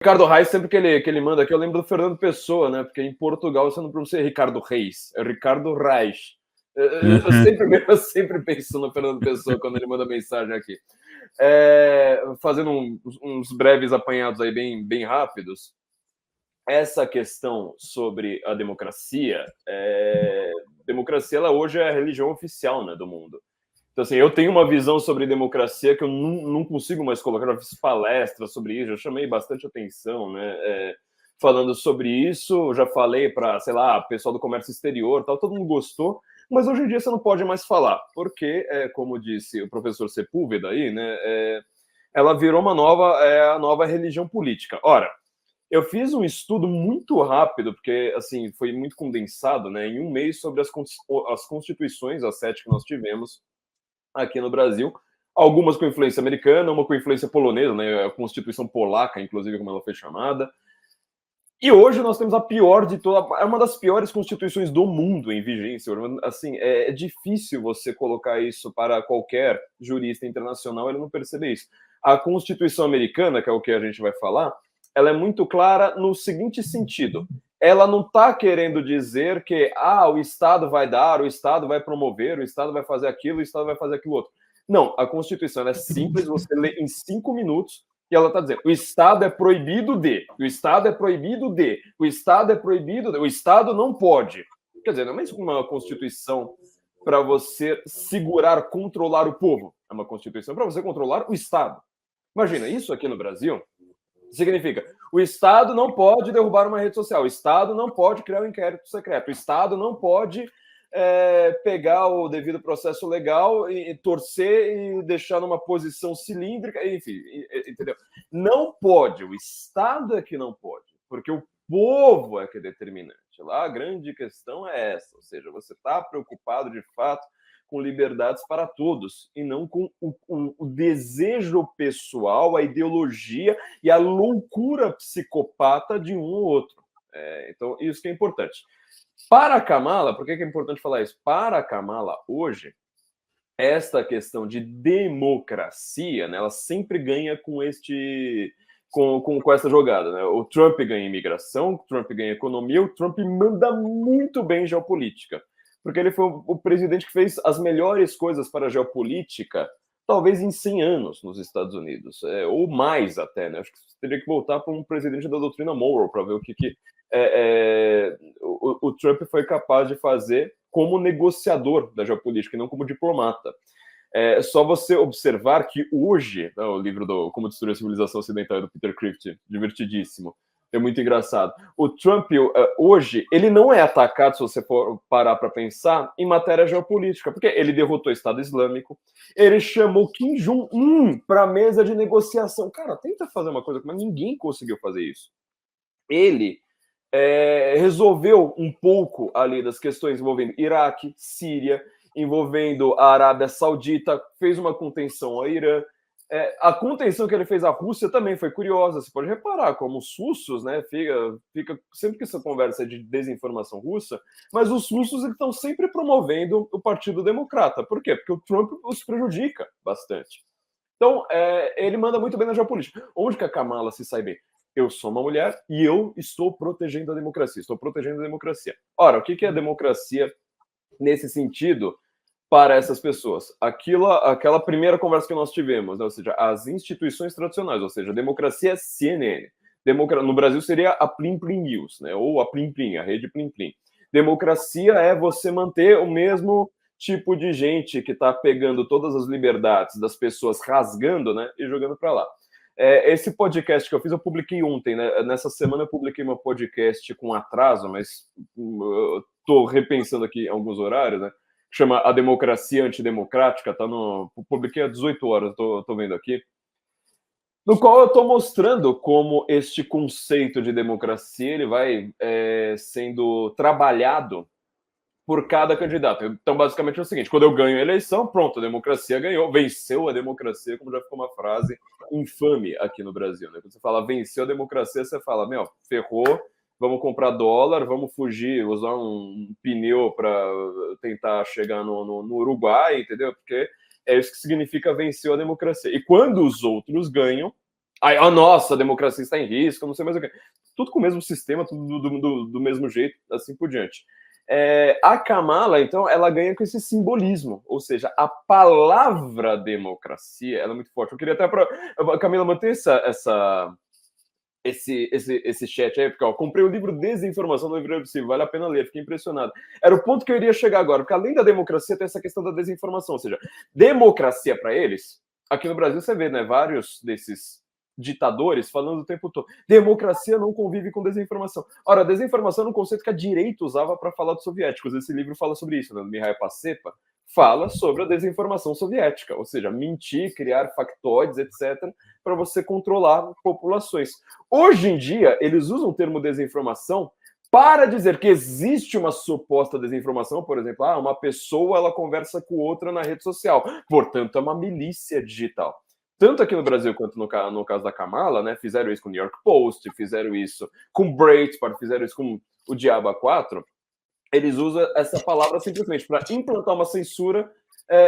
Ricardo Reis, sempre que ele manda aqui, eu lembro do Fernando Pessoa, né? Porque em Portugal você não pronuncia Ricardo Reis, é Ricardo Reis. Eu sempre penso no Fernando Pessoa quando ele manda mensagem aqui. Fazendo uns breves apanhados aí bem rápidos. Essa questão sobre a democracia, democracia ela hoje é a religião oficial, né, do mundo. Então, assim, eu tenho uma visão sobre democracia que eu não consigo mais colocar. Eu fiz palestras sobre isso, eu chamei bastante atenção, né? Falando sobre isso, já falei para, sei lá, pessoal do comércio exterior, tal, todo mundo gostou, mas hoje em dia você não pode mais falar, porque, como disse o professor Sepúlveda aí, né? Ela virou a nova religião política. Ora, eu fiz um estudo muito rápido, porque assim foi muito condensado, né? Em um mês sobre as constituições, as 7 que nós tivemos aqui no Brasil, algumas com influência americana, uma com influência polonesa, né, a Constituição Polaca, inclusive, como ela foi chamada. E hoje nós temos a pior de toda, é uma das piores constituições do mundo em vigência. Assim, é difícil você colocar isso para qualquer jurista internacional, ele não perceber isso. A Constituição americana, que é o que a gente vai falar, ela é muito clara no seguinte sentido: ela não está querendo dizer que o Estado vai dar, o Estado vai promover, o Estado vai fazer aquilo, o Estado vai fazer aquilo outro. Não, a Constituição é simples, você lê em 5 minutos e ela está dizendo: o Estado é proibido de, o Estado é proibido de, o Estado é proibido de, o Estado não pode. Quer dizer, não é mais uma Constituição para você segurar, controlar o povo. É uma Constituição para você controlar o Estado. Imagina, isso aqui no Brasil significa: o Estado não pode derrubar uma rede social, o Estado não pode criar um inquérito secreto, o Estado não pode pegar o devido processo legal e torcer e deixar numa posição cilíndrica, enfim, entendeu? Não pode, o Estado é que não pode, porque o povo é que é determinante. Lá a grande questão é essa, ou seja, você está preocupado de fato com liberdades para todos e não com o desejo pessoal, a ideologia e a loucura psicopata de um ou outro. Então, isso que é importante. Para a Kamala, por que é importante falar isso? Para a Kamala, hoje, esta questão de democracia, né, ela sempre ganha com essa jogada. Né? O Trump ganha imigração, o Trump ganha economia, o Trump manda muito bem geopolítica, porque ele foi o presidente que fez as melhores coisas para a geopolítica, talvez em 100 anos nos Estados Unidos, ou mais até. Né? Acho que teria que voltar para um presidente da doutrina Monroe para ver o que o Trump foi capaz de fazer como negociador da geopolítica e não como diplomata. Só você observar que hoje, o livro do Como Destruir a Civilização Ocidental do Peter Crift, divertidíssimo, é muito engraçado. O Trump, hoje, ele não é atacado, se você for parar para pensar, em matéria geopolítica, porque ele derrotou o Estado Islâmico, ele chamou Kim Jong-un para a mesa de negociação. Cara, tenta fazer uma coisa, mas ninguém conseguiu fazer isso. Ele resolveu um pouco ali das questões envolvendo Iraque, Síria, envolvendo a Arábia Saudita, fez uma contenção ao Irã. A contenção que ele fez à Rússia também foi curiosa. Você pode reparar como os russos, né, fica sempre que essa conversa é de desinformação russa, mas os russos estão sempre promovendo o Partido Democrata. Por quê? Porque o Trump os prejudica bastante. Então, ele manda muito bem na geopolítica. Onde que a Kamala se sai bem? Eu sou uma mulher e eu estou protegendo a democracia. Estou protegendo a democracia. Ora, o que é a democracia nesse sentido para essas pessoas? Aquela primeira conversa que nós tivemos, né? Ou seja, as instituições tradicionais, ou seja, a democracia é CNN. No Brasil seria a Plim Plim News, né? Ou a Plim Plim, a rede Plim Plim. Democracia é você manter o mesmo tipo de gente que está pegando todas as liberdades das pessoas, rasgando, né, e jogando para lá. Esse podcast que eu fiz, eu publiquei ontem, né? Nessa semana eu publiquei meu podcast com atraso, mas estou repensando aqui alguns horários, né? Chama A Democracia Antidemocrática, publiquei às 18 horas, estou vendo aqui, no qual eu estou mostrando como este conceito de democracia ele vai sendo trabalhado por cada candidato. Então, basicamente é o seguinte: quando eu ganho a eleição, pronto, a democracia ganhou, venceu a democracia, como já ficou uma frase infame aqui no Brasil. Né? Quando você fala venceu a democracia, você fala, ferrou, vamos comprar dólar, vamos fugir, usar um pneu para tentar chegar no Uruguai, entendeu? Porque é isso que significa venceu a democracia. E quando os outros ganham, Aí, nossa, a democracia está em risco, não sei mais o que. Tudo com o mesmo sistema, tudo do mesmo jeito, assim por diante. A Kamala, então, ela ganha com esse simbolismo, ou seja, a palavra democracia, ela é muito forte. Eu queria até Camila, manter esse chat aí, porque comprei o livro Desinformação do Livro Possível, vale a pena ler, fiquei impressionado. Era o ponto que eu iria chegar agora, porque além da democracia tem essa questão da desinformação, ou seja, democracia para eles, aqui no Brasil você vê, né, vários desses ditadores falando o tempo todo, democracia não convive com desinformação. Ora, desinformação é um conceito que a direita usava para falar dos soviéticos, esse livro fala sobre isso, né, Mikhail Pacepa, fala sobre a desinformação soviética, ou seja, mentir, criar factoides, etc., para você controlar populações. Hoje em dia, eles usam o termo desinformação para dizer que existe uma suposta desinformação, por exemplo, uma pessoa ela conversa com outra na rede social, portanto é uma milícia digital. Tanto aqui no Brasil quanto no caso da Kamala, né, fizeram isso com o New York Post, fizeram isso com Breitbart, fizeram isso com o Diabo A4, eles usam essa palavra simplesmente para implantar uma censura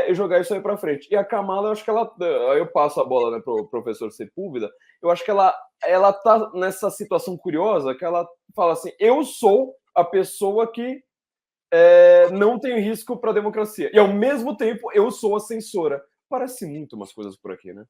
e jogar isso aí para frente. E a Kamala, eu acho que ela. Eu passo a bola, né, para o professor Sepúlveda. Eu acho que ela tá nessa situação curiosa que ela fala assim: eu sou a pessoa que não tem risco para a democracia. E ao mesmo tempo, eu sou a censora. Parece muito umas coisas por aqui, né?